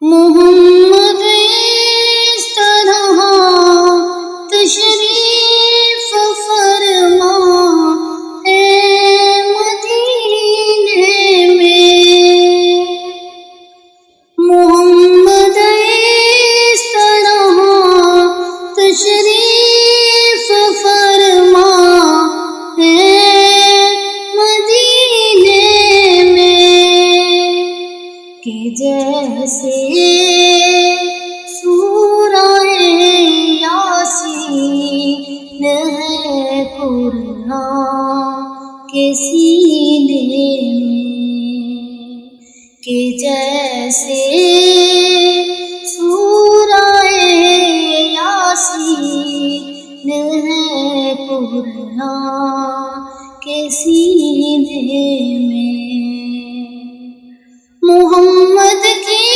محمد اس طرح تشریف فرما اے مدینے میں، محمد اس طرح تشریف فرما اے مدینے میں، کہ جیسے سورہ یاسین ہے قرآن کے سینے میں، کہ جیسے سورہ یاسین ہے قرآن کے سینے میں، محمد کی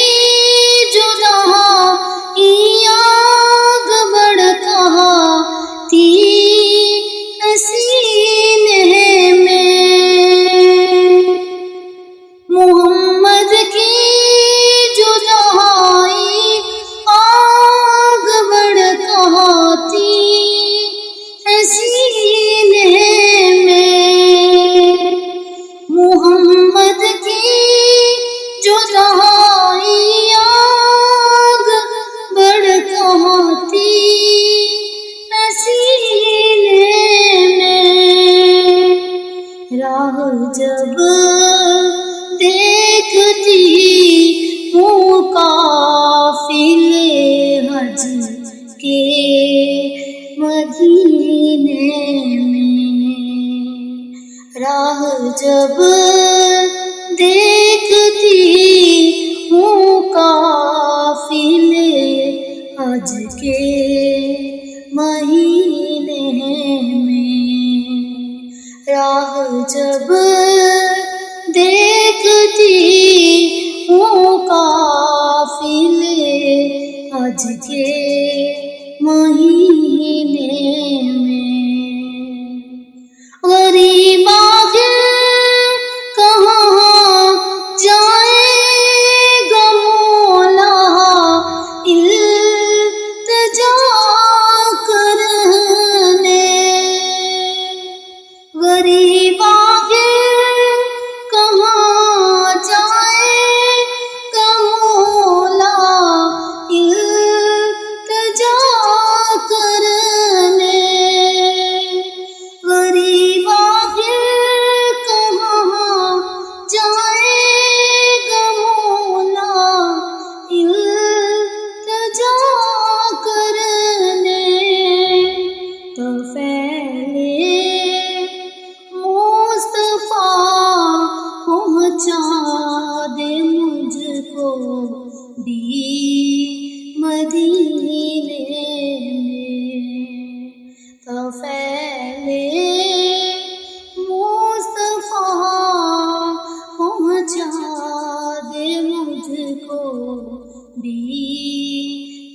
جو رہائی آگ بڑھتا تھی سینے میں، محمد کی جو رہائی آگ بڑھتا تھی سینے میں، محمد کی جو رہائی آگ بڑھتا تھی سینے میں، راہ جب دیکھتی ہوں قافلے حج کے مدینے میں، راہ جب دیکھتی ہوں قافلے حج کے مہینے میں، راہ جب دیکھتی ہوں قافلے حج کے مہینے میں، غریب آخر کہاں جائے گا مولا التجا کرنے، غریب آخر کہاں جائے گا مولا التجا کرنے، غریب آخر کہاں جائے گا مولا التجا کرنے، تو پہلے مصطفیٰ پہنچا دے مجھ کو بھی مدینے میں، تو پہلے مصطفیٰ پہنچا دے مجھ کو بھی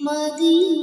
مدینے